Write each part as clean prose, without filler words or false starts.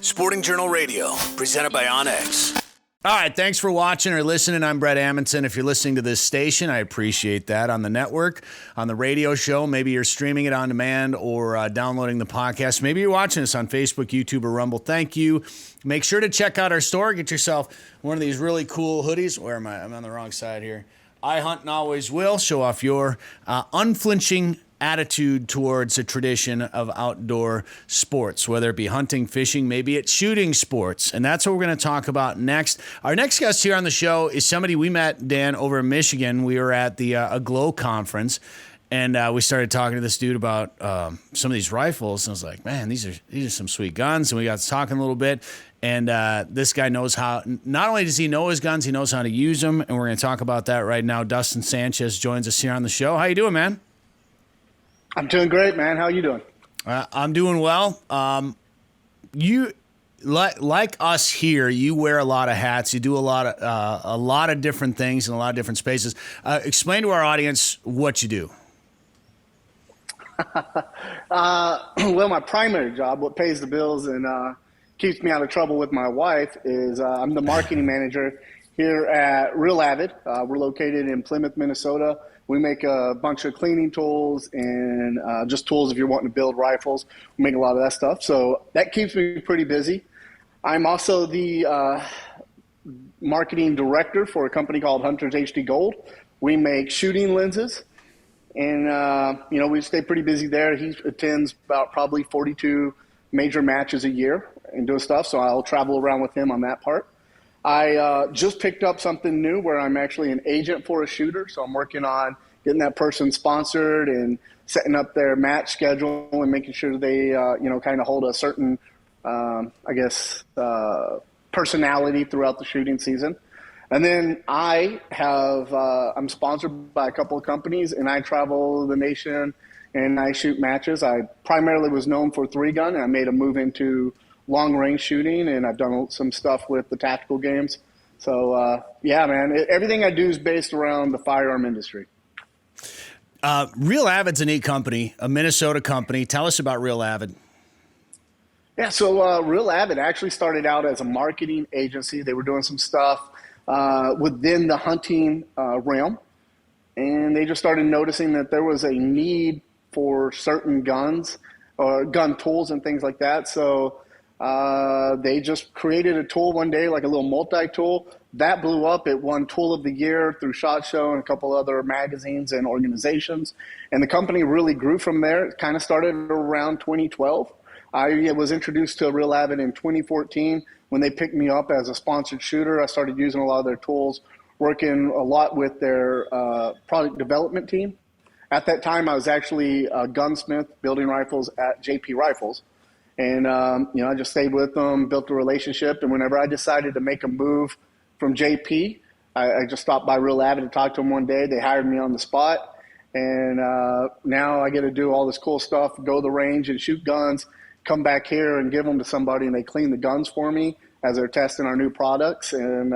Sporting Journal Radio, presented by OnX. All right, thanks for watching or listening. I'm Brett Amundsen. If you're listening to this station, I appreciate that. On the network, on the radio show, maybe you're streaming it on demand or downloading the podcast. Maybe you're watching us on Facebook, YouTube, or Rumble. Thank you. Make sure to check out our store. Get yourself one of these really cool hoodies. Where am I? I'm on the wrong side here. I hunt and always will. Show off your unflinching attitude towards a tradition of outdoor sports, whether it be hunting, fishing, maybe it's shooting sports. And that's what we're going to talk about next. Our next guest here on the show is somebody we met, Dan, over in Michigan. We were at the Aglow conference, and we started talking to this dude about some of these rifles. And I was like, man, these are some sweet guns. And we got to talking a little bit. And this guy knows how, not only does he know his guns, he knows how to use them. And we're going to talk about that right now. Dustin Sanchez joins us here on the show. How you doing, man? I'm doing great, man. How are you doing? I'm doing well. You like us here. You wear a lot of hats. You do a lot of different things in a lot of different spaces. Explain to our audience what you do. Well, my primary job, what pays the bills and keeps me out of trouble with my wife, is I'm the marketing manager here at Real Avid. We're located in Plymouth, Minnesota. We make a bunch of cleaning tools and just tools if you're wanting to build rifles. We make a lot of that stuff. So that keeps me pretty busy. I'm also the marketing director for a company called Hunters HD Gold. We make shooting lenses. And, we stay pretty busy there. He attends about probably 42 major matches a year and doing stuff. So I'll travel around with him on that part. I just picked up something new where I'm actually an agent for a shooter. So I'm working on getting that person sponsored and setting up their match schedule and making sure they, kind of hold a certain, personality throughout the shooting season. And then I'm sponsored by a couple of companies and I travel the nation and I shoot matches. I primarily was known for 3-gun and I made a move into long range shooting, and I've done some stuff with the tactical games. So, man, everything I do is based around the firearm industry. Real Avid's a neat company, a Minnesota company. Tell us about Real Avid. Yeah, so Real Avid actually started out as a marketing agency. They were doing some stuff within the hunting realm, and they just started noticing that there was a need for certain guns or gun tools and things like that. So they just created a tool one day, like a little multi-tool. That blew up. It won Tool of the Year through SHOT Show and a couple other magazines and organizations. And the company really grew from there. It kind of started around 2012. I was introduced to Real Avid in 2014 when they picked me up as a sponsored shooter. I started using a lot of their tools, working a lot with their product development team. At that time, I was actually a gunsmith building rifles at JP Rifles. And, I just stayed with them, built a relationship. And whenever I decided to make a move from JP, I just stopped by Real Avid and talked to them one day. They hired me on the spot. And now I get to do all this cool stuff, go to the range and shoot guns, come back here and give them to somebody, and they clean the guns for me as they're testing our new products. And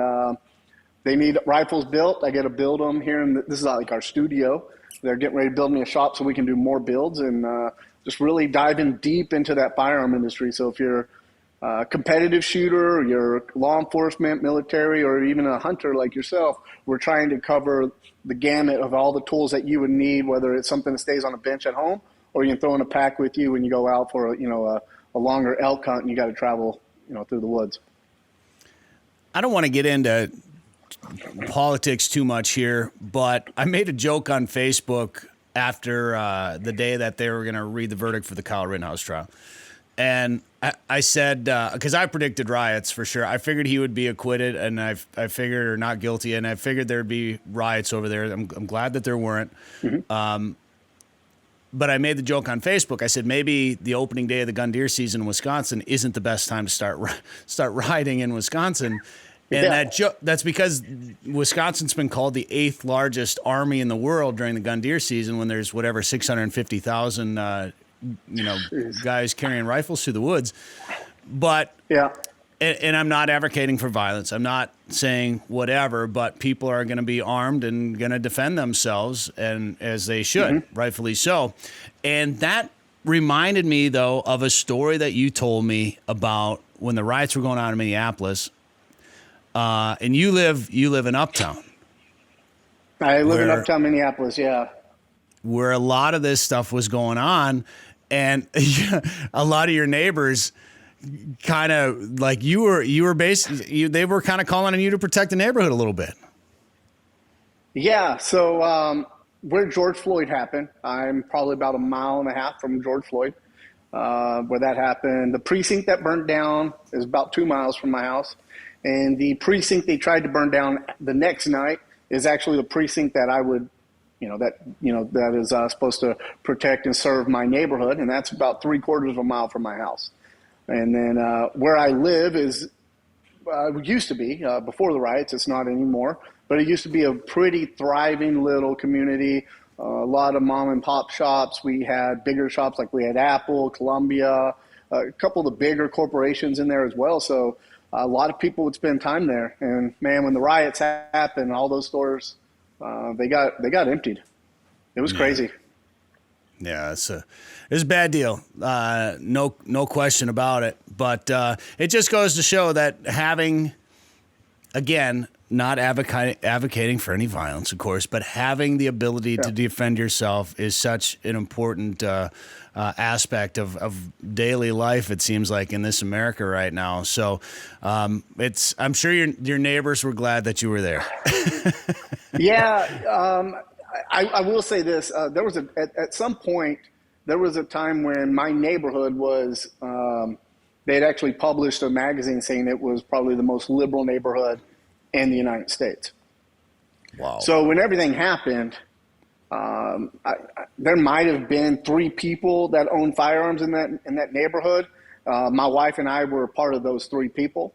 they need rifles built. I get to build them here. This is like our studio. They're getting ready to build me a shop so we can do more builds and just really diving deep into that firearm industry. So if you're a competitive shooter, or you're law enforcement, military, or even a hunter like yourself, we're trying to cover the gamut of all the tools that you would need, whether it's something that stays on a bench at home or you can throw in a pack with you when you go out for a longer elk hunt and you got to travel through the woods. I don't want to get into politics too much here, but I made a joke on Facebook after the day that they were going to read the verdict for the Kyle Rittenhouse trial. And I said, because I predicted riots for sure. I figured he would be acquitted, and I figured, or not guilty, and I figured there'd be riots over there. I'm glad that there weren't. Mm-hmm. But I made the joke on Facebook. I said maybe the opening day of the gun deer season in Wisconsin isn't the best time to start rioting in Wisconsin. And that's because Wisconsin's been called the 8th largest army in the world during the gun deer season, when there's 650,000 guys carrying rifles through the woods. But and I'm not advocating for violence. I'm not saying whatever, but people are going to be armed and going to defend themselves, and as they should, rightfully so. And that reminded me, though, of a story that you told me about when the riots were going on in Minneapolis. And you live in Uptown. I live in Uptown Minneapolis, yeah. Where a lot of this stuff was going on, and a lot of your neighbors kind of like they were kind of calling on you to protect the neighborhood a little bit. Yeah, so where George Floyd happened, I'm probably about 1.5 miles from George Floyd, where that happened. The precinct that burned down is about 2 miles from my house. And the precinct they tried to burn down the next night is actually the precinct that I would, that is supposed to protect and serve my neighborhood. And that's about 3/4 mile from my house. And then where I live is, used to be, before the riots, it's not anymore, but it used to be a pretty thriving little community, a lot of mom and pop shops. We had bigger shops, like we had Apple, Columbia, a couple of the bigger corporations in there as well. So a lot of people would spend time there. And man, when the riots happened, all those stores, they got emptied. It was crazy. Yeah, it's a bad deal. No question about it. But it just goes to show that having, again, not advocating for any violence, of course, but having the ability to defend yourself is such an important aspect of daily life, it seems like, in this America right now. So I'm sure your neighbors were glad that you were there. Yeah. I will say this, there was at some point, there was a time when my neighborhood was, they had actually published a magazine saying it was probably the most liberal neighborhood in the United States. Wow. So when everything happened, there might have been 3 people that owned firearms in that neighborhood. My wife and I were part of those 3 people.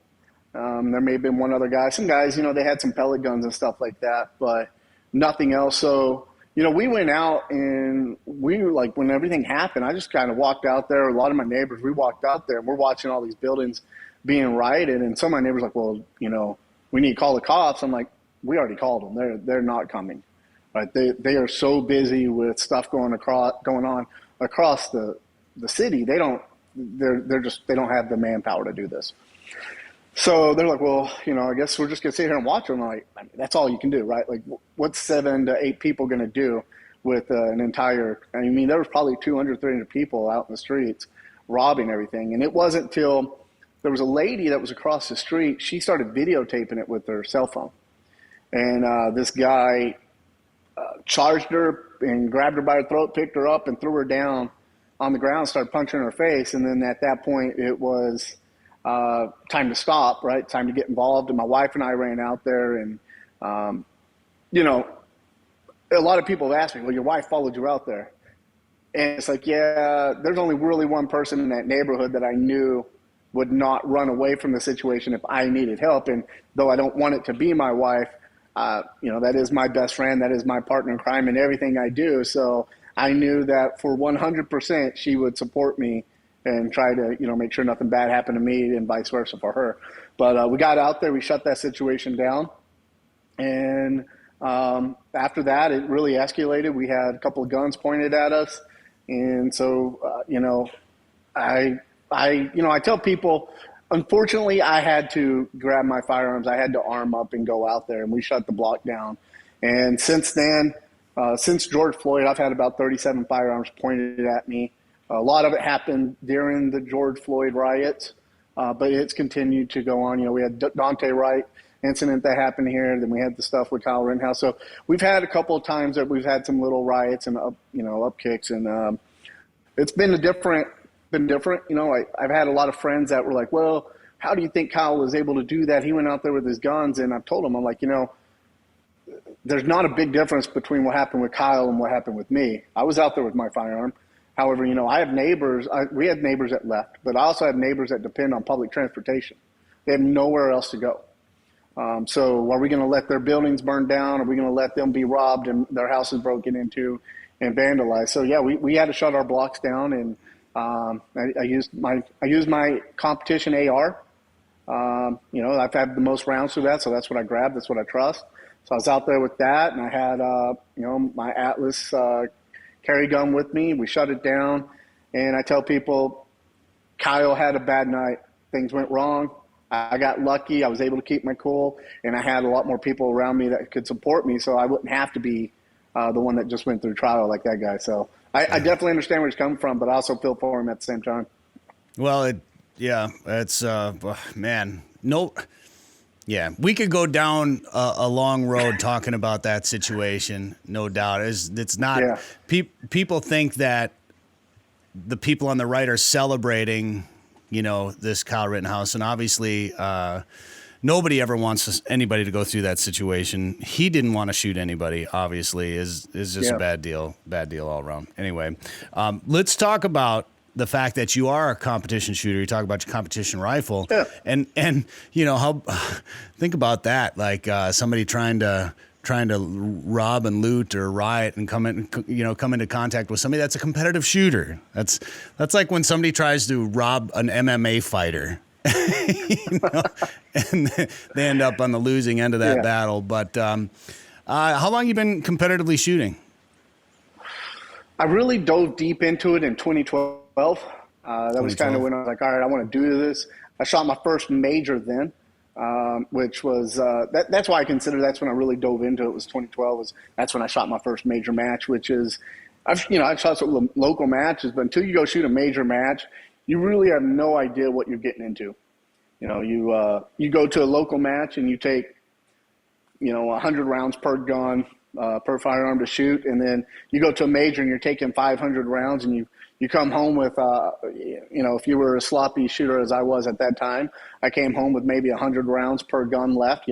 There may have been one other guy. Some guys, they had some pellet guns and stuff like that, but nothing else. So, we went out and when everything happened, I just kind of walked out there. A lot of my neighbors, we walked out there and we're watching all these buildings being rioted. And some of my neighbors were like, well, we need to call the cops. I'm like, we already called them. They're not coming. Right? They are so busy with stuff going on across the city. They don't have the manpower to do this. So they're like, well, I guess we're just gonna sit here and watch them. I'm like, that's all you can do, right? Like, what's 7 to 8 people gonna do with an entire? There was probably 200, 300 people out in the streets robbing everything. And it wasn't till there was a lady that was across the street. She started videotaping it with her cell phone, and this guy charged her and grabbed her by her throat, picked her up, and threw her down on the ground, started punching her face. And then at that point, it was time to stop, right? Time to get involved. And my wife and I ran out there, and, a lot of people have asked me, well, your wife followed you out there. And it's like, yeah, there's only really one person in that neighborhood that I knew would not run away from the situation if I needed help. And though I don't want it to be my wife, that is my best friend. That is my partner in crime in everything I do. So I knew that for 100%, she would support me and try to, make sure nothing bad happened to me and vice versa for her. But we got out there, we shut that situation down. And after that, it really escalated. We had a couple of guns pointed at us. And so, I tell people, unfortunately, I had to grab my firearms. I had to arm up and go out there, and we shut the block down. And since then, since George Floyd, I've had about 37 firearms pointed at me. A lot of it happened during the George Floyd riots, but it's continued to go on. We had Dante Wright incident that happened here. Then we had the stuff with Kyle Rittenhouse. So we've had a couple of times that we've had some little riots and up kicks, and it's been different. I've had a lot of friends that were like, well, how do you think Kyle was able to do that? He went out there with his guns. And I've told him, I'm like, there's not a big difference between what happened with Kyle and what happened with me. I was out there with my firearm. However, I have neighbors. We had neighbors that left, but I also have neighbors that depend on public transportation. They have nowhere else to go. So are we going to let their buildings burn down? Are we going to let them be robbed and their houses broken into and vandalized? So yeah, we had to shut our blocks down, and I used my competition AR. I've had the most rounds through that, so that's what I grabbed. That's what I trust. So I was out there with that, and I had my Atlas carry gun with me. We shut it down, And I tell people, Kyle had a bad night. Things went wrong. I got lucky. I was able to keep my cool, and I had a lot more people around me that could support me, so I wouldn't have to be the one that just went through trial like that guy. So I definitely understand where he's coming from, but I also feel for him at the same time. Well, it's man, no. Yeah, we could go down a long road talking about that situation, no doubt. It's not people think that the people on the right are celebrating, this Kyle Rittenhouse, and obviously nobody ever wants anybody to go through that situation. He didn't want to shoot anybody, obviously, is just a bad deal all around. Anyway, let's talk about the fact that you are a competition shooter. You talk about your competition rifle, and how think about that, like somebody trying to rob and loot or riot and come into contact with somebody that's a competitive shooter. That's like when somebody tries to rob an MMA fighter, and they end up on the losing end of that battle. But how long you been competitively shooting? I really dove deep into it in 2012. That was kind of when I was like, all right, I want to do this. I shot my first major then, which was that's why I consider that's when I really dove into it. Was 2012. That's when I shot my first major match, which is I've shot some local matches, but until you go shoot a major match, you really have no idea what you're getting into. You go to a local match and you take 100 rounds per gun. Per firearm to shoot, and then you go to a major and you're taking 500 rounds, and you come home with if you were a sloppy shooter as I was at that time, I came home with maybe 100 rounds per gun left.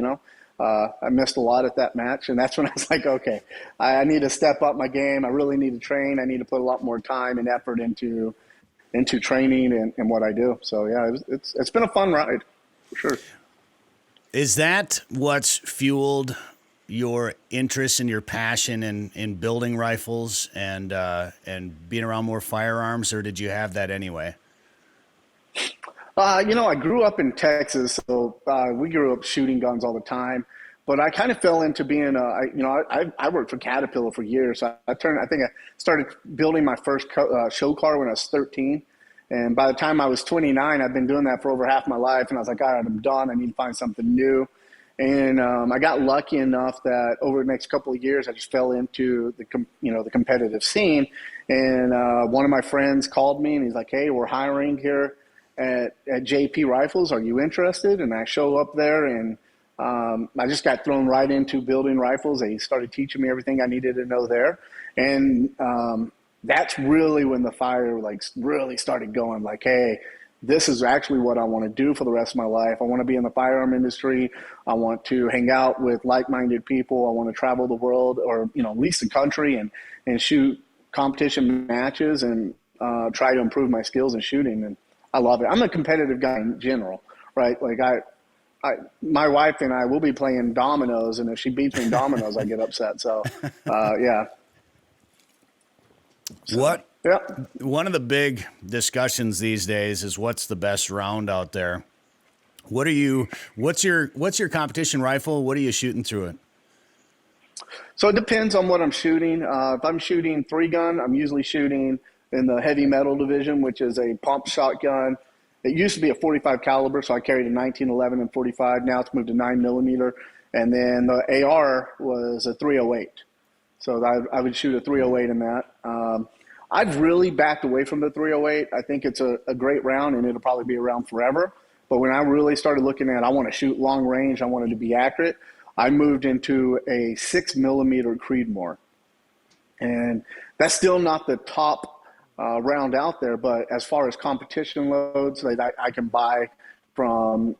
I missed a lot at that match, and that's when I was like, okay, I need to step up my game. I really need to train. I need to put a lot more time and effort into training and what I do. So yeah, it's been a fun ride for sure. Is that what's fueled your interest and your passion in building rifles and being around more firearms, or did you have that anyway? I grew up in Texas, so we grew up shooting guns all the time. But I kind of fell into being I worked for Caterpillar for years. I started building my first show car when I was 13. And by the time I was 29, I'd been doing that for over half my life. And I was like, all right, I'm done. I need to find something new. And I got lucky enough that over the next couple of years, I just fell into the competitive scene. And one of my friends called me and he's like, hey, we're hiring here at JP Rifles. Are you interested? And I show up there and I just got thrown right into building rifles. They started teaching me everything I needed to know there. And that's really when the fire really started going, like, hey, this is actually what I want to do for the rest of my life. I want to be in the firearm industry. I want to hang out with like-minded people. I want to travel the world, or at least the country, and shoot competition matches and try to improve my skills in shooting. And I love it. I'm a competitive guy in general, right? Like my wife and I will be playing dominoes, and if she beats me in dominoes, I get upset. So, yeah. What? Yeah. One of the big discussions these days is what's the best round out there. What's your competition rifle? What are you shooting through it? So it depends on what I'm shooting. If I'm shooting 3-gun, I'm usually shooting in the heavy metal division, which is a pump shotgun. It used to be a 45 caliber, so I carried a 1911 and 45. Now it's moved to 9mm. And then the AR was a 308. So I would shoot a 308 in that. I've really backed away from the 308. I think it's a great round, and it'll probably be around forever. But when I really started looking at, I want to shoot long range, I wanted to be accurate, I moved into a 6mm Creedmoor. And that's still not the top round out there, but as far as competition loads, I can buy from,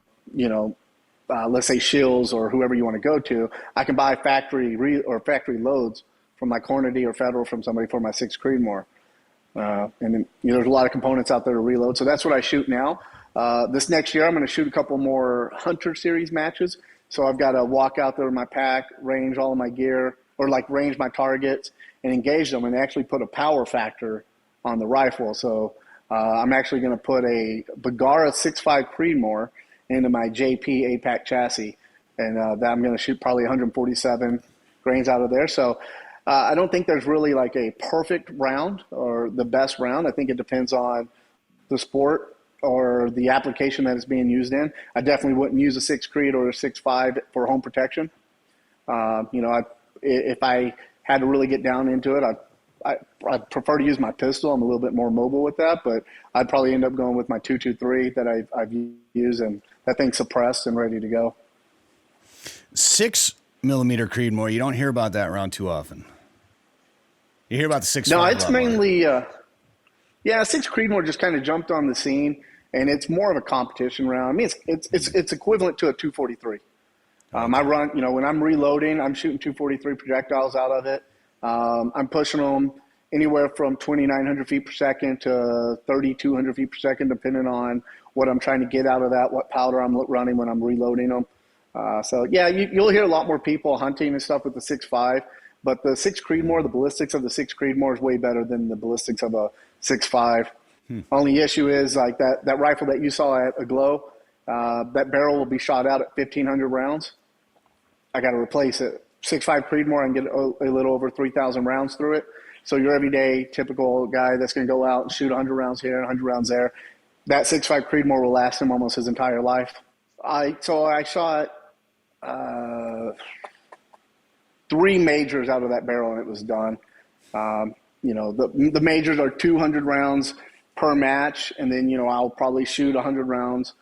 let's say Shields or whoever you want to go to. I can buy factory loads from like Hornady or Federal from somebody for my 6 Creedmoor. And then, there's a lot of components out there to reload. So that's what I shoot now. This next year, I'm going to shoot a couple more Hunter Series matches. So I've got to walk out there with my pack, range all of my gear, or range my targets and engage them, and actually put a power factor on the rifle. So I'm actually going to put a Bergara 6.5 Creedmoor into my JP APAC chassis. And that I'm going to shoot probably 147 grains out of there. So I don't think there's really like a perfect round or the best round. I think it depends on the sport or the application that it's being used in. I definitely wouldn't use a 6 Creed or a 6.5 for home protection. If I had to really get down into it, I'd prefer to use my pistol. I'm a little bit more mobile with that, but I'd probably end up going with my 223 that I've used, and that thing's suppressed and ready to go. 6 millimeter Creedmoor, you don't hear about that round too often. You hear about the 6.5. No, it's mainly, 6 Creedmoor just kind of jumped on the scene, and it's more of a competition round. I mean, it's equivalent to a 243. I run, when I'm reloading, I'm shooting 243 projectiles out of it. I'm pushing them anywhere from 2,900 feet per second to 3,200 feet per second, depending on what I'm trying to get out of that, what powder I'm running when I'm reloading them. You'll hear a lot more people hunting and stuff with the 6.5, but the 6 Creedmoor, the ballistics of the 6 Creedmoor is way better than the ballistics of a 6.5. Only issue is like that rifle that you saw at Aglow, that barrel will be shot out at 1,500 rounds. I got to replace it. 6.5 Creedmoor, I can get a little over 3,000 rounds through it. So your everyday typical guy that's going to go out and shoot 100 rounds here, 100 rounds there, that 6.5 Creedmoor will last him almost his entire life. I shot 3 majors out of that barrel, and it was done. The majors are 200 rounds per match, and then I'll probably shoot 100 rounds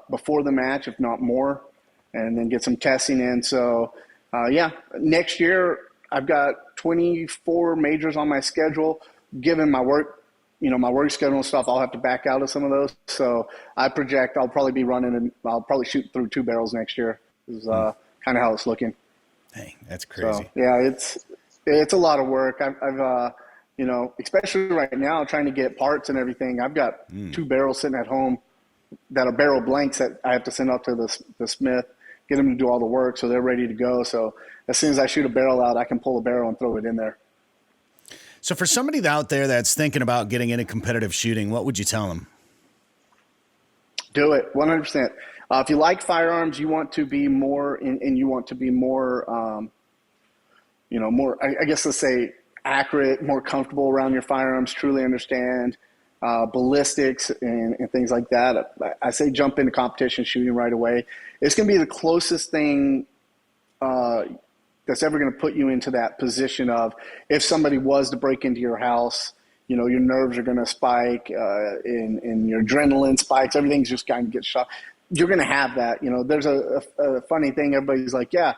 before the match, if not more, and then get some testing in. So next year I've got 24 majors on my schedule. Given my work, my work schedule and stuff, I'll have to back out of some of those. So I project I'll probably be running, and I'll probably shoot through 2 barrels next year. Is kind of how it's looking. Hey, that's crazy. So, it's a lot of work. I've especially right now, trying to get parts and everything. I've got 2 barrels sitting at home that are barrel blanks that I have to send up to the smith, get them to do all the work so they're ready to go. So as soon as I shoot a barrel out, I can pull a barrel and throw it in there. So for somebody out there that's thinking about getting into competitive shooting, what would you tell them? Do it 100%. If you like firearms, you want to be more, and you want to be more, more, I guess let's say, accurate, more comfortable around your firearms, truly understand ballistics and things like that. I say jump into competition shooting right away. It's going to be the closest thing that's ever going to put you into that position of, if somebody was to break into your house, your nerves are going to spike, and your adrenaline spikes. Everything's just going to get shot. You're going to have that. There's a funny thing. Everybody's like, yeah,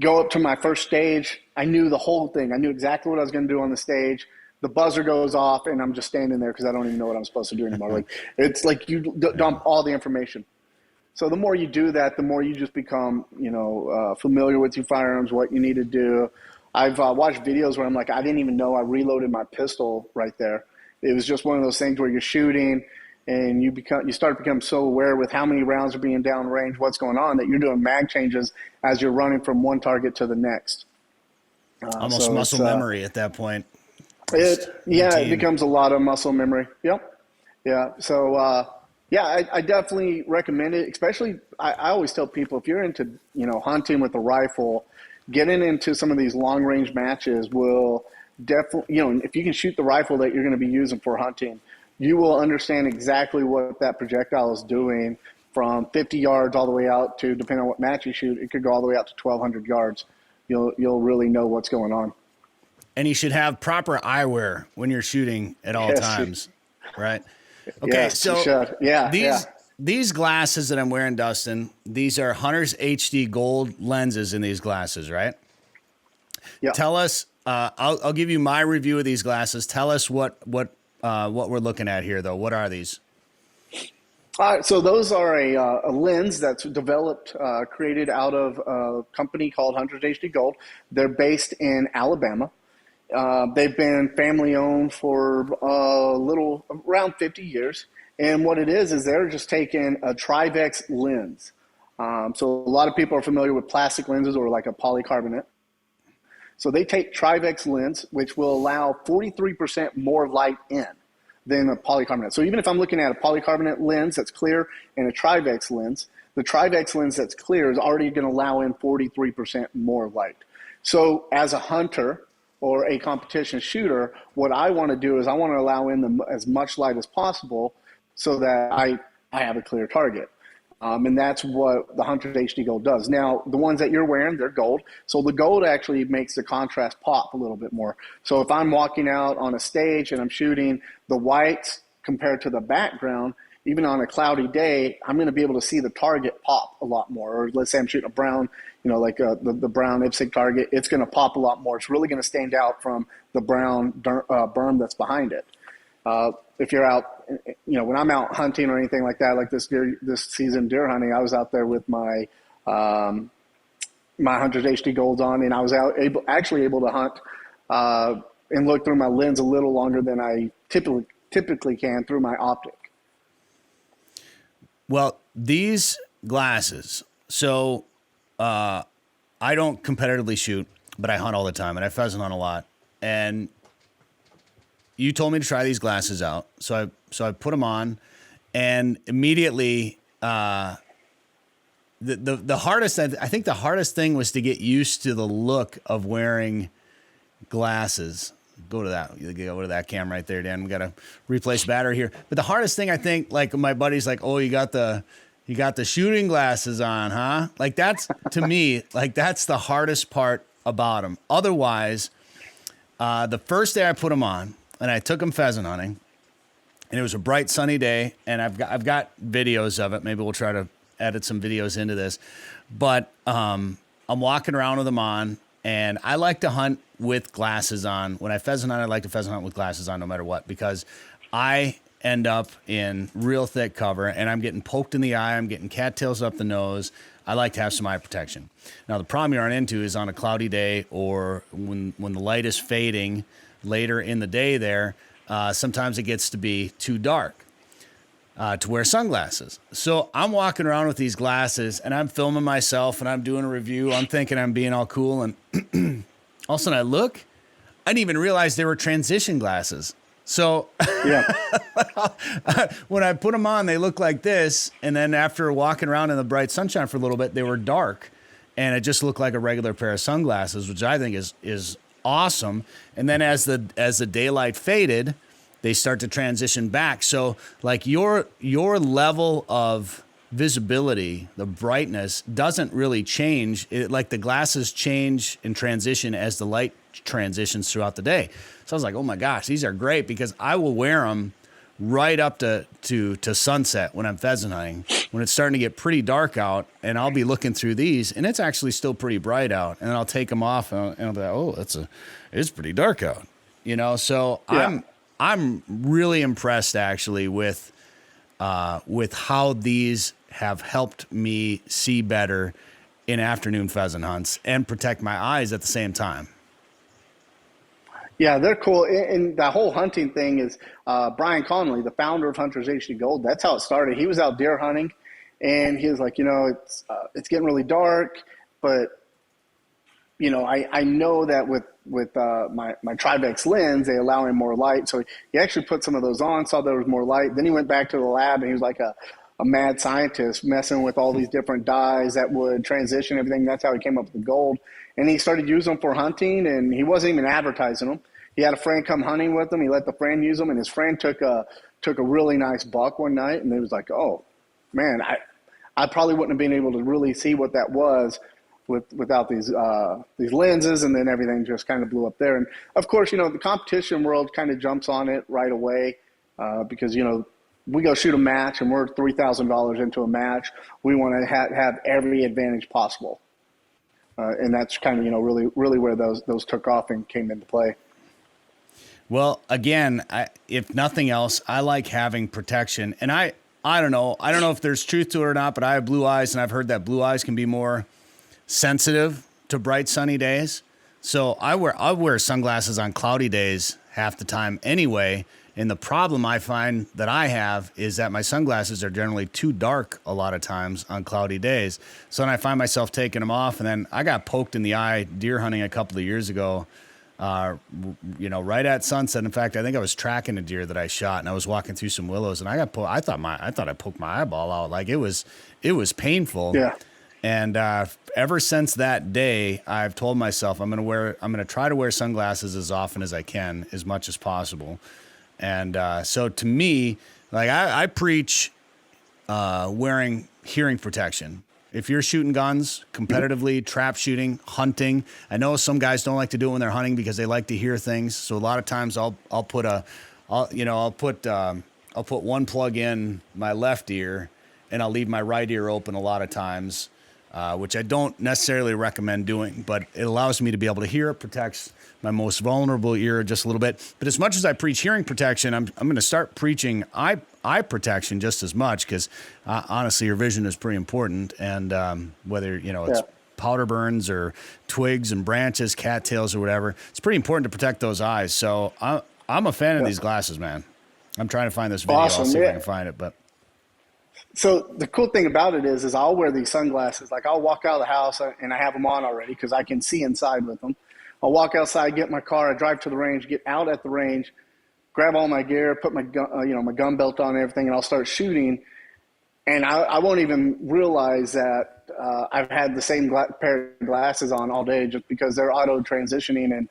go up to my first stage. I knew the whole thing. I knew exactly what I was going to do on the stage. The buzzer goes off, and I'm just standing there because I don't even know what I'm supposed to do anymore. Like, it's like you dump all the information. So the more you do that, the more you just become, familiar with your firearms, what you need to do. I've watched videos where I'm like, I didn't even know I reloaded my pistol right there. It was just one of those things where you're shooting, and you start to become so aware with how many rounds are being downrange, what's going on, that you're doing mag changes as you're running from one target to the next. Almost muscle memory at that point. It becomes a lot of muscle memory. Yep. Yeah. So, I definitely recommend it. Especially, I always tell people, if you're into, hunting with a rifle, getting into some of these long range matches will definitely, if you can shoot the rifle that you're going to be using for hunting, you will understand exactly what that projectile is doing from 50 yards all the way out to, depending on what match you shoot, it could go all the way out to 1,200 yards. You'll really know what's going on. And you should have proper eyewear when you're shooting at all times, right? Okay, yes, so yeah, these glasses that I'm wearing, Dustin, these are Hunter's HD gold lenses in these glasses, right? Yeah. Tell us, I'll give you my review of these glasses. Tell us what we're looking at here, though. What are these? So those are a lens that's developed, created out of a company called Hunter's HD Gold. They're based in Alabama. They've been family owned for around 50 years. And what it is they're just taking a Trivex lens. So a lot of people are familiar with plastic lenses or like a polycarbonate. So they take Trivex lens, which will allow 43% more light in than a polycarbonate. So even if I'm looking at a polycarbonate lens that's clear and a Trivex lens, the Trivex lens that's clear is already going to allow in 43% more light. So as a hunter, or a competition shooter, what I want to do is I want to allow in as much light as possible so that I have a clear target. And that's what the Hunter's HD Gold does. Now, the ones that you're wearing, they're gold. So the gold actually makes the contrast pop a little bit more. So if I'm walking out on a stage and I'm shooting the whites compared to the background, even on a cloudy day, I'm going to be able to see the target pop a lot more. Or let's say I'm shooting a brown, like the brown IPSC target, it's going to pop a lot more. It's really going to stand out from the brown berm that's behind it. If you're out, when I'm out hunting or anything like that, like this season deer hunting, I was out there with my my Hunter's HD Golds on, and I was actually able to hunt and look through my lens a little longer than I typically can through my optic. Well, these glasses, so I don't competitively shoot, but I hunt all the time, and I pheasant hunt a lot. And you told me to try these glasses out, so I put them on, and immediately the hardest, I think the hardest thing was to get used to the look of wearing glasses. Go to that camera right there, Dan. We got to replace battery here. But the hardest thing, I think, like my buddy's like, oh, you got the shooting glasses on, huh? Like that's, to me, like that's the hardest part about them. Otherwise, the first day I put them on and I took them pheasant hunting, and it was a bright sunny day, and I've got videos of it. Maybe we'll try to edit some videos into this, but I'm walking around with them on. And I like to hunt with glasses on. When I pheasant hunt, I like to pheasant hunt with glasses on no matter what, because I end up in real thick cover and I'm getting poked in the eye. I'm getting cattails up the nose. I like to have some eye protection. Now, the problem you run into is on a cloudy day or when the light is fading later in the day there, sometimes it gets to be too dark to wear sunglasses. So I'm walking around with these glasses and I'm filming myself and I'm doing a review. I'm thinking I'm being all cool. And all of a sudden I look, I didn't even realize they were transition glasses. So yeah. When I put them on, they look like this. And then after walking around in the bright sunshine for a little bit, they were dark and it just looked like a regular pair of sunglasses, which I think is awesome. And then as the daylight faded, they start to transition back. So like your level of visibility, the brightness doesn't really change. Like the glasses change and transition as the light transitions throughout the day. So I was like, oh my gosh, these are great, because I will wear them right up to sunset when I'm pheasant hunting, when it's starting to get pretty dark out, and I'll be looking through these and it's actually still pretty bright out, and then I'll take them off and I'll be like, oh, it's pretty dark out, So yeah. I'm really impressed actually with how these have helped me see better in afternoon pheasant hunts and protect my eyes at the same time. Yeah, they're cool. And the whole hunting thing is Brian Connolly, the founder of Hunter's HD Gold. That's how it started. He was out deer hunting, and he was like, it's getting really dark, but I know that with my Trivex lens, they allow him more light. So he actually put some of those on, saw there was more light. Then he went back to the lab, and he was like a mad scientist messing with all these different dyes that would transition everything. That's how he came up with the gold. And he started using them for hunting, and he wasn't even advertising them. He had a friend come hunting with him. He let the friend use them, and his friend took a really nice buck one night, and he was like, oh, man, I probably wouldn't have been able to really see what that was without these lenses, and then everything just kind of blew up there. And of course, the competition world kind of jumps on it right away because, we go shoot a match and we're $3,000 into a match. We want to have every advantage possible. And that's kind of, really, really where those took off and came into play. Well, again, if nothing else, I like having protection. And I don't know if there's truth to it or not, but I have blue eyes, and I've heard that blue eyes can be more sensitive to bright sunny days. So I wear sunglasses on cloudy days half the time anyway. And the problem I find that I have is that my sunglasses are generally too dark a lot of times on cloudy days. So then I find myself taking them off, and then I got poked in the eye deer hunting a couple of years ago, right at sunset. In fact, I think I was tracking a deer that I shot, and I was walking through some willows, and I thought I poked my eyeball out. Like it was painful. Yeah. And ever since that day, I've told myself I'm going to try to wear sunglasses as often as I can, as much as possible. And so to me, like I preach wearing hearing protection. If you're shooting guns competitively, trap shooting, hunting, I know some guys don't like to do it when they're hunting because they like to hear things. So a lot of times I'll put one plug in my left ear and I'll leave my right ear open a lot of times, which I don't necessarily recommend doing, but it allows me to be able to hear. It protects my most vulnerable ear just a little bit. But as much as I preach hearing protection, I'm going to start preaching eye protection just as much because honestly, your vision is pretty important. And whether, it's powder burns or twigs and branches, cattails or whatever, it's pretty important to protect those eyes. So I'm a fan of these glasses, man. I'm trying to find this video. Awesome. I'll see if I can find it. But so the cool thing about it is I'll wear these sunglasses. Like I'll walk out of the house and I have them on already because I can see inside with them. I'll walk outside, get in my car, I drive to the range, get out at the range, grab all my gear, put my gun, my gun belt on and everything, and I'll start shooting. And I won't even realize that I've had the same pair of glasses on all day just because they're auto transitioning, and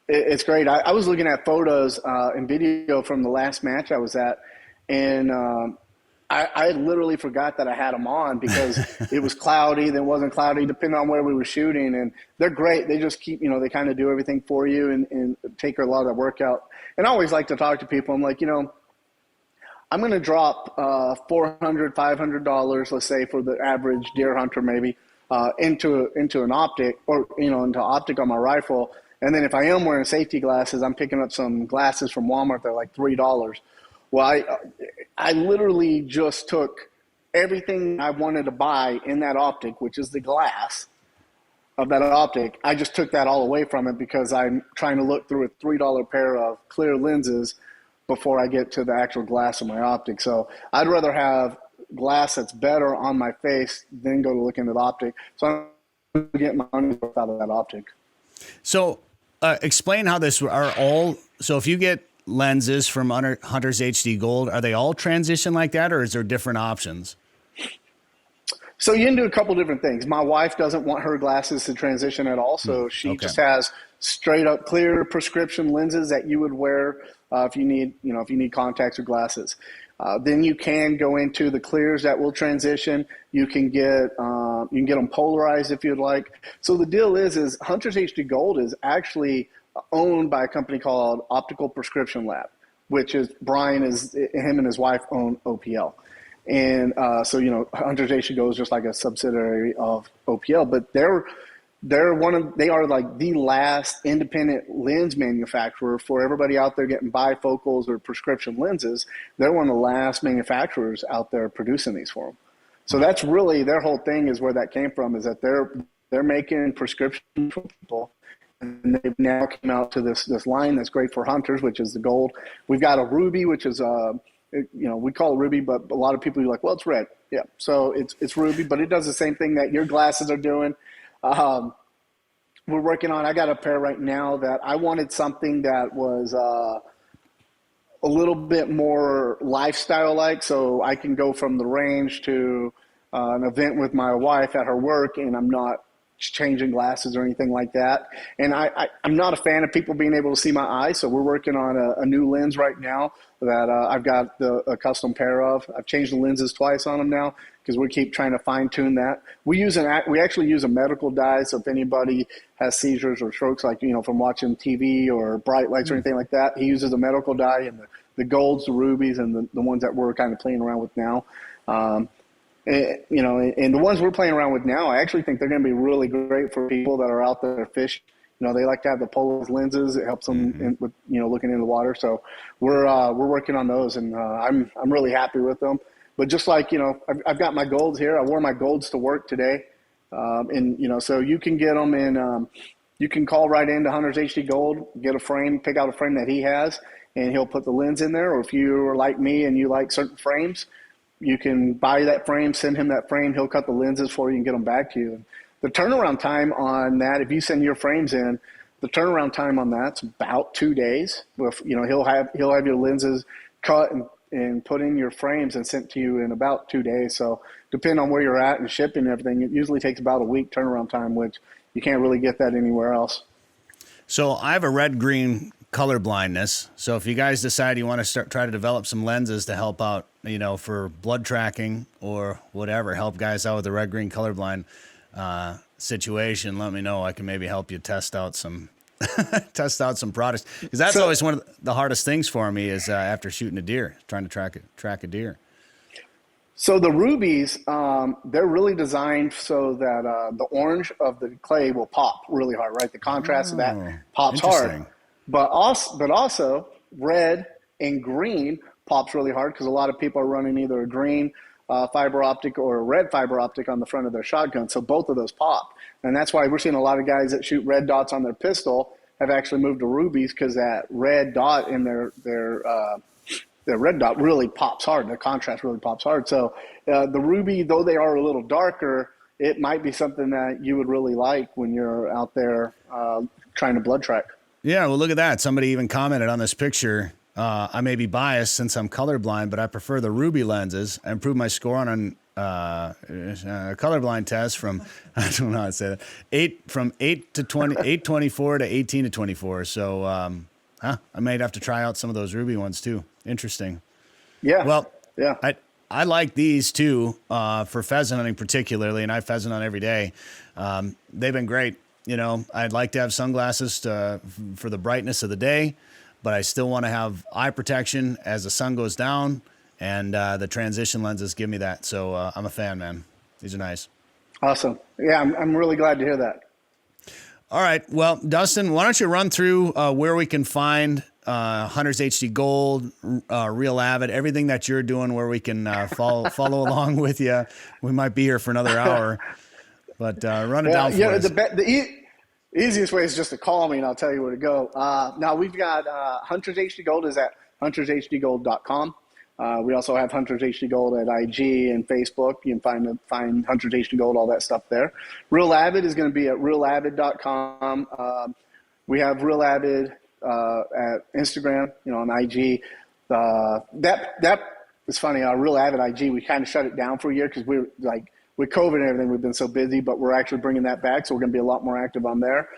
it's great. I was looking at photos and video from the last match I was at, and I literally forgot that I had them on because it was cloudy, then wasn't cloudy, depending on where we were shooting. And they're great. They just keep, they kind of do everything for you and take a lot of the work out. And I always like to talk to people. I'm like, I'm going to drop $400, $500, let's say, for the average deer hunter maybe, into an optic or, into optic on my rifle. And then if I am wearing safety glasses, I'm picking up some glasses from Walmart. They're like $3. Well, I literally just took everything I wanted to buy in that optic, which is the glass of that optic. I just took that all away from it because I'm trying to look through a $3 pair of clear lenses before I get to the actual glass of my optic. So I'd rather have glass that's better on my face than go to look into the optic. So I'm going to get my money worth out of that optic. So explain how this so if you get lenses from Hunter's HD Gold, are they all transition like that, or is there different options? So you can do a couple different things. My wife doesn't want her glasses to transition at all, so she just has straight up clear prescription lenses that you would wear if you need contacts or glasses. Then you can go into the clears that will transition. You can get them polarized if you'd like. So the deal is Hunter's HD Gold is actually owned by a company called Optical Prescription Lab, which is him and his wife own OPL. And so, Hunter's HD Gold is just like a subsidiary of OPL, but they are like the last independent lens manufacturer for everybody out there getting bifocals or prescription lenses. They're one of the last manufacturers out there producing these for them. So that's really their whole thing, is where that came from, is that they're making prescriptions for people. And they've now come out to this line that's great for hunters, which is the gold. We've got a ruby, which is we call it ruby, but a lot of people are like, well, it's red. Yeah, so it's ruby, but it does the same thing that your glasses are doing. We're working on. I got a pair right now that I wanted something that was a little bit more lifestyle-like, so I can go from the range to an event with my wife at her work, and I'm not changing glasses or anything like that. And I'm not a fan of people being able to see my eyes, so we're working on a new lens right now that I've got a custom pair of. I've changed the lenses twice on them now because we keep trying to fine-tune that. We actually use a medical dye, so if anybody has seizures or strokes, like from watching TV or bright lights or anything like that, he uses a medical dye, and the golds, the rubies, and the ones that we're kind of playing around with now. And the ones we're playing around with now, I actually think they're going to be really great for people that are out there fishing. They like to have the Polaris lenses. It helps them with looking into the water. So we're working on those, and I'm really happy with them. But just like I've got my golds here. I wore my golds to work today, so you can get them in. You can call right into Hunter's HD Gold, get a frame, pick out a frame that he has, and he'll put the lens in there. Or if you are like me and you like certain frames, you can buy that frame, send him that frame. He'll cut the lenses for you and get them back to you. And the turnaround time on that, if you send your frames in, the turnaround time on that's about 2 days. He'll have your lenses cut and put in your frames and sent to you in about 2 days. So depending on where you're at and shipping and everything, it usually takes about a week turnaround time, which you can't really get that anywhere else. So I have a red-green color blindness. So if you guys decide you want to try to develop some lenses to help out, for blood tracking or whatever, help guys out with the red-green colorblind situation, let me know. I can maybe help you test out some products, because that's always one of the hardest things for me is after shooting a deer, trying to track a deer. So the rubies, they're really designed so that the orange of the clay will pop really hard, right? The contrast of that pops hard. But also red and green pops really hard, because a lot of people are running either a green fiber optic or a red fiber optic on the front of their shotgun. So both of those pop. And that's why we're seeing a lot of guys that shoot red dots on their pistol have actually moved to rubies, because that red dot in their red dot really pops hard. The contrast really pops hard. So the ruby, though they are a little darker, it might be something that you would really like when you're out there trying to blood track. Yeah, well, look at that. Somebody even commented on this picture. I may be biased since I'm colorblind, but I prefer the ruby lenses. I improved my score on a colorblind test from, I don't know how to say that, 824 to 18 to 24. So I might have to try out some of those ruby ones too. Interesting. Yeah. Well, yeah. I like these too for pheasant hunting particularly, and I pheasant hunt every day. They've been great. I'd like to have sunglasses for the brightness of the day, but I still want to have eye protection as the sun goes down, and the transition lenses give me that. So I'm a fan, man. These are nice. Awesome. Yeah, I'm really glad to hear that. All right. Well, Dustin, why don't you run through where we can find Hunters HD Gold, Real Avid, everything that you're doing, where we can follow along with you. We might be here for another hour, but run it down for us. The easiest way is just to call me and I'll tell you where to go. Now we've got Hunters HD Gold is at huntershdgold.com. We also have Hunters HD Gold at IG and Facebook. You can find Hunters HD Gold, all that stuff there. Real Avid is going to be at realavid.com. We have Real Avid at Instagram, on IG. That is funny. Our Real Avid IG, we kind of shut it down for a year because we're like, with COVID and everything, we've been so busy, but we're actually bringing that back, so we're going to be a lot more active on there.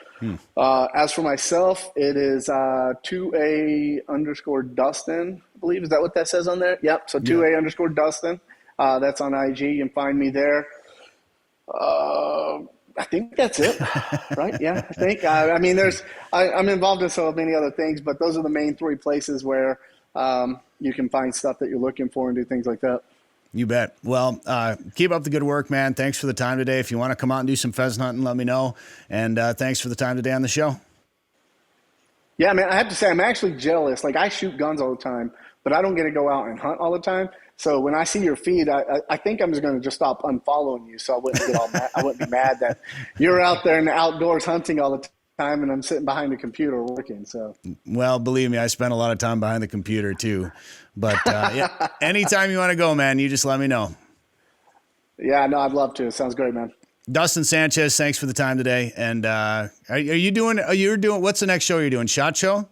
As for myself, it is 2A_Dustin, I believe. Is that what that says on there? Yep, so 2A_Dustin. That's on IG. You can find me there. I think that's it, right? Yeah, I think. I'm involved in so many other things, but those are the main three places where you can find stuff that you're looking for and do things like that. You bet. Well, keep up the good work, man. Thanks for the time today. If you want to come out and do some pheasant hunting, let me know. And thanks for the time today on the show. Yeah, man, I have to say, I'm actually jealous. Like, I shoot guns all the time, but I don't get to go out and hunt all the time. So when I see your feed, I think I'm just going to just stop unfollowing you, so I wouldn't get all mad. I wouldn't be mad that you're out there in the outdoors hunting all the time and I'm sitting behind the computer working. So, well, believe me, I spend a lot of time behind the computer too. But yeah, anytime you want to go, man, you just let me know. Yeah, no, I'd love to. It sounds great, man. Dustin Sanchez, thanks for the time today. And you're doing what's the next show you're doing? SHOT Show?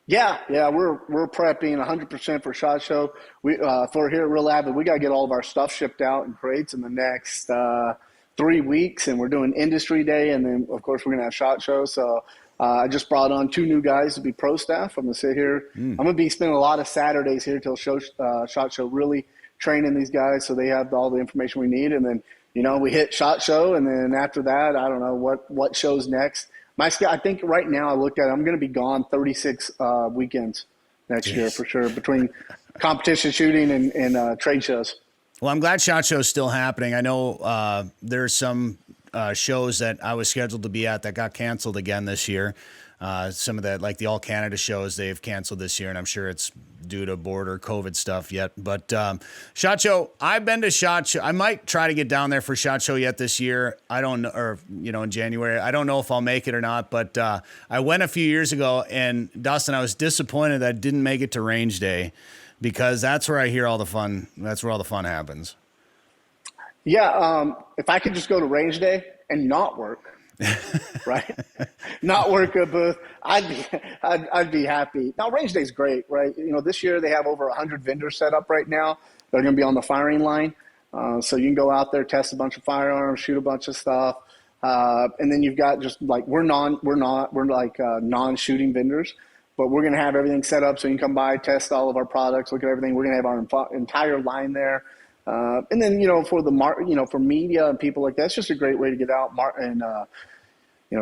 Yeah, we're prepping 100% for SHOT Show. We for here at Real Avid, we got to get all of our stuff shipped out in crates in the next 3 weeks, and we're doing Industry Day, and then of course we're gonna have SHOT Show. So I just brought on 2 new guys to be pro staff. I'm gonna sit here. I'm gonna be spending a lot of Saturdays here till SHOT Show, really training these guys so they have all the information we need, and then we hit SHOT Show, and then after that, I don't know what shows next. I think right now I looked at it, I'm going to be gone 36 weekends next year for sure, between competition shooting and trade shows. Well, I'm glad SHOT Show is still happening. I know there's some shows that I was scheduled to be at that got canceled again this year. Some of the, like the All Canada shows, they've canceled this year, and I'm sure it's due to border COVID stuff yet. But SHOT Show, I've been to SHOT Show. I might try to get down there for SHOT Show yet this year. I don't know, or in January. I don't know if I'll make it or not. But I went a few years ago, and Dustin, I was disappointed that I didn't make it to Range Day, because that's where I hear all the fun. That's where all the fun happens. Yeah, if I could just go to Range Day and not work. Right, not work a booth, I'd be happy. Now Range Day's great, right? This year they have over 100 vendors set up right now. They're going to be on the firing line. So you can go out there, test a bunch of firearms, shoot a bunch of stuff. And then you've got just like, we're non-shooting vendors, but we're going to have everything set up so you can come by, test all of our products, look at everything. We're going to have our entire line there. And then, for for media and people like that, it's just a great way to get out and,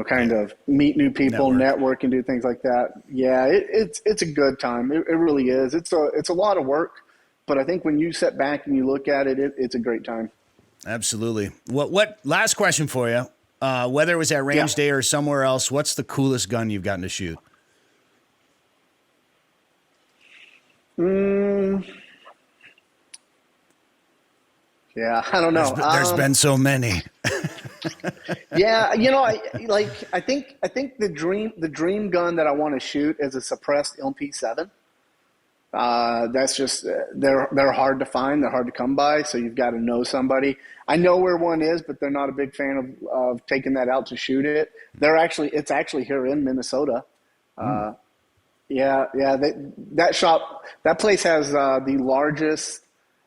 kind of meet new people, network and do things like that. Yeah, it's a good time. It really is. It's a lot of work, but I think when you sit back and you look at it, it's a great time. Absolutely. What last question for you? Whether it was at range day or somewhere else, what's the coolest gun you've gotten to shoot? Yeah, I don't know. There's been so many. Yeah, I think the dream gun that I want to shoot is a suppressed MP7. That's just they're hard to find. They're hard to come by. So you've got to know somebody. I know where one is, but they're not a big fan of taking that out to shoot it. It's actually here in Minnesota. That place has the largest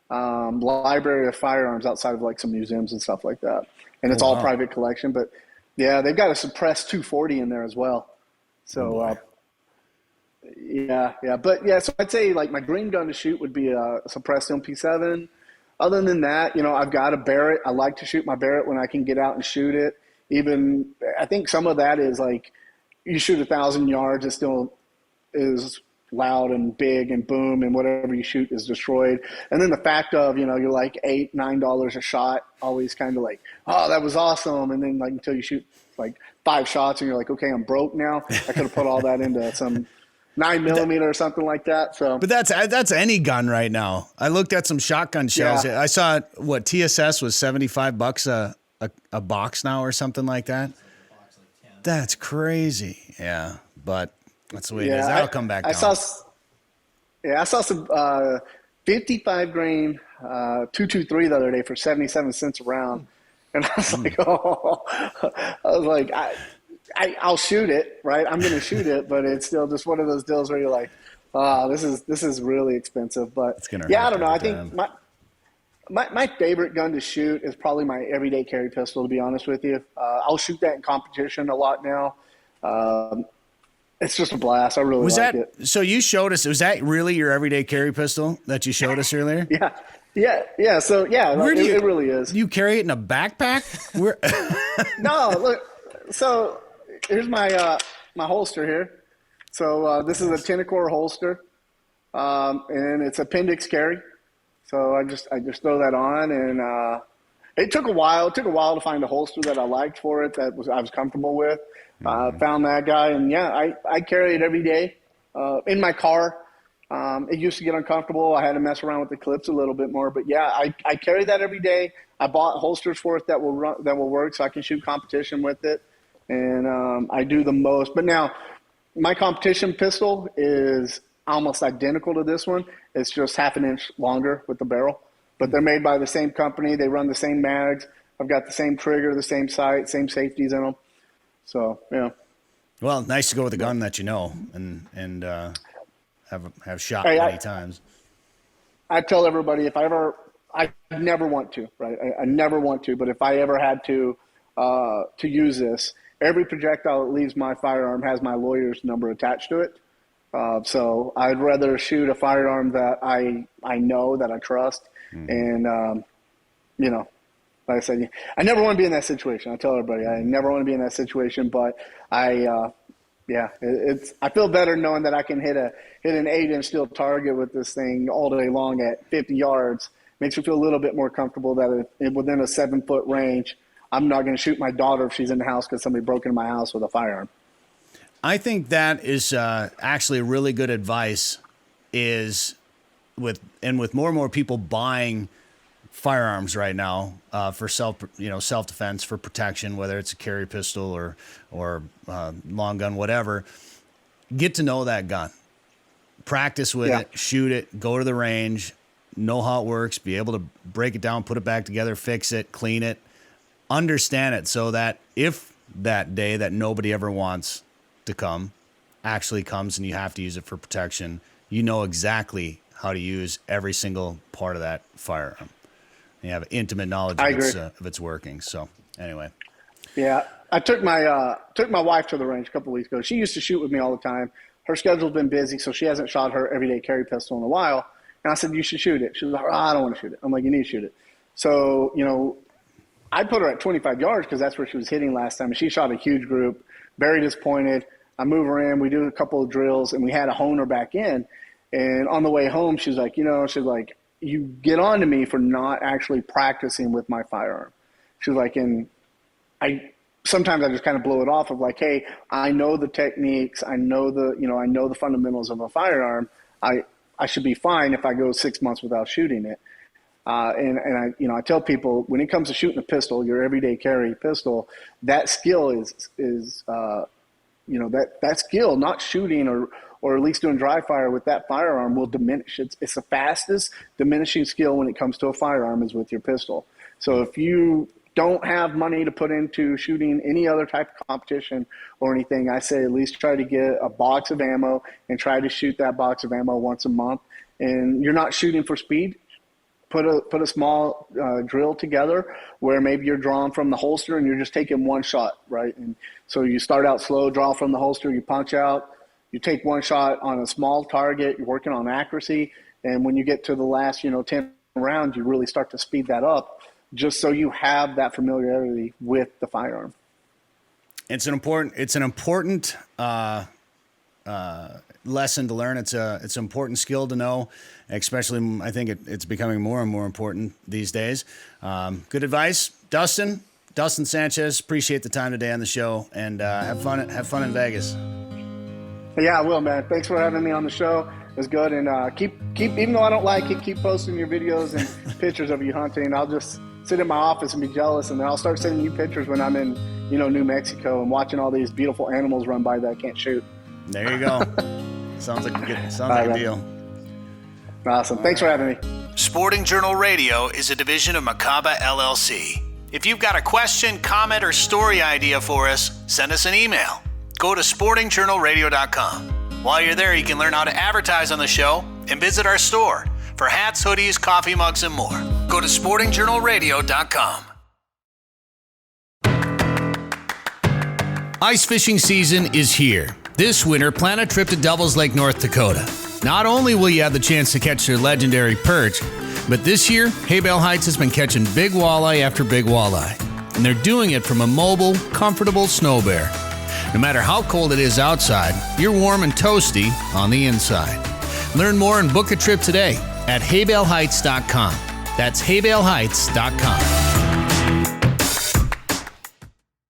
library of firearms outside of like some museums and stuff like that. And it's all private collection, but yeah, they've got a suppressed 240 in there as well. So, so I'd say like my dream gun to shoot would be a suppressed MP7. Other than that, I've got a Barrett. I like to shoot my Barrett when I can get out and shoot it. Even, I think some of that is like, you shoot 1,000 yards, it still is loud and big and boom, and whatever you shoot is destroyed. And then the fact of, you're like $8, $9 a shot, always kind of like, oh, that was awesome. And then like until you shoot like 5 shots and you're like, okay, I'm broke now. I could have put all that into some 9mm or something like that. So, but that's any gun right now. I looked at some shotgun shells. Yeah. I saw TSS was $75 a box now or something like that. That's crazy. Yeah, but that's the way it is. That'll come back down. I saw some 55 grain 223 the other day for 77 cents a round, and I was like, I'll shoot it, right? I'm going to shoot it, but it's still just one of those deals where you're like, oh, this is really expensive. But I don't know. I think my favorite gun to shoot is probably my everyday carry pistol, to be honest with you. I'll shoot that in competition a lot now. It's just a blast. I really like it. So you showed us, was that really your everyday carry pistol that you showed us earlier? Yeah. So it really is. Do you carry it in a backpack? No, look. So here's my holster here. So this is a Tenacor holster, and it's appendix carry. So I just throw that on, and it took a while. It took a while to find a holster that I liked for it, I was comfortable with. Found that guy, and I carry it every day in my car. It used to get uncomfortable. I had to mess around with the clips a little bit more, but I carry that every day. I bought holsters for it that will work, so I can shoot competition with it, and I do the most. But now, my competition pistol is almost identical to this one. It's just half an inch longer with the barrel, but they're made by the same company. They run the same mags. I've got the same trigger, the same sight, same safeties in them. So, yeah. Well, nice to go with a gun that you know and have shot many times. I tell everybody I never want to, right? I never want to, but if I ever had to use this, every projectile that leaves my firearm has my lawyer's number attached to it. So I'd rather shoot a firearm that I know, that I trust, and like I said, I never want to be in that situation. I tell everybody I never want to be in that situation, but I feel better knowing that I can hit an 8-inch steel target with this thing all day long at 50 yards. Makes me feel a little bit more comfortable that within a 7-foot range, I'm not going to shoot my daughter if she's in the house because somebody broke into my house with a firearm. I think that is actually really good advice. With more and more people buying firearms right now for self-defense, for protection, whether it's a carry pistol or long gun, whatever. Get to know that gun, practice with it, shoot it, go to the range, know how it works, be able to break it down, put it back together, fix it, clean it, understand it, so that if that day that nobody ever wants to come actually comes and you have to use it for protection, you know exactly how to use every single part of that firearm. You have intimate knowledge of it's working. So anyway. Yeah, I took my wife to the range a couple of weeks ago. She used to shoot with me all the time. Her schedule's been busy, so she hasn't shot her everyday carry pistol in a while. And I said, you should shoot it. She was like, oh, I don't want to shoot it. I'm like, you need to shoot it. So, I put her at 25 yards because that's where she was hitting last time. And she shot a huge group, very disappointed. I move her in. We do a couple of drills, and we had to hone her back in. And on the way home, she's like, you get on to me for not actually practicing with my firearm. She was like, and sometimes I just kind of blow it off of like, hey, I know the techniques. I know the fundamentals of a firearm. I should be fine if I go 6 months without shooting it. And I tell people when it comes to shooting a pistol, your everyday carry pistol, that skill is that skill, not shooting or at least doing dry fire with that firearm will diminish. It's the fastest diminishing skill when it comes to a firearm is with your pistol. So if you don't have money to put into shooting any other type of competition or anything, I say at least try to get a box of ammo and try to shoot that box of ammo once a month. And you're not shooting for speed. Put a small drill together where maybe you're drawing from the holster and you're just taking one shot, right? And so you start out slow, draw from the holster, you punch out, you take one shot on a small target, you're working on accuracy, and when you get to the last 10 rounds, you really start to speed that up just so you have that familiarity with the firearm. It's an important lesson to learn. It's an important skill to know, especially I think it's becoming more and more important these days. Good advice, Dustin Sanchez. Appreciate the time today on the show, and have fun in Vegas. Yeah, I will, man. Thanks for having me on the show. It was good, and keep even though I don't like it, keep posting your videos and pictures of you hunting. I'll just sit in my office and be jealous, and then I'll start sending you pictures when I'm in New Mexico and watching all these beautiful animals run by that I can't shoot. There you go. Sounds like a deal. Awesome. Thanks for having me. Sporting Journal Radio is a division of Macaba LLC. If you've got a question, comment, or story idea for us, send us an email. Go to sportingjournalradio.com. While you're there, you can learn how to advertise on the show and visit our store for hats, hoodies, coffee mugs, and more. Go to sportingjournalradio.com. Ice fishing season is here. This winter, plan a trip to Devils Lake, North Dakota. Not only will you have the chance to catch their legendary perch, but this year, Haybale Heights has been catching big walleye after big walleye. And they're doing it from a mobile, comfortable snow bear. No matter how cold it is outside, you're warm and toasty on the inside. Learn more and book a trip today at haybaleheights.com. That's haybaleheights.com.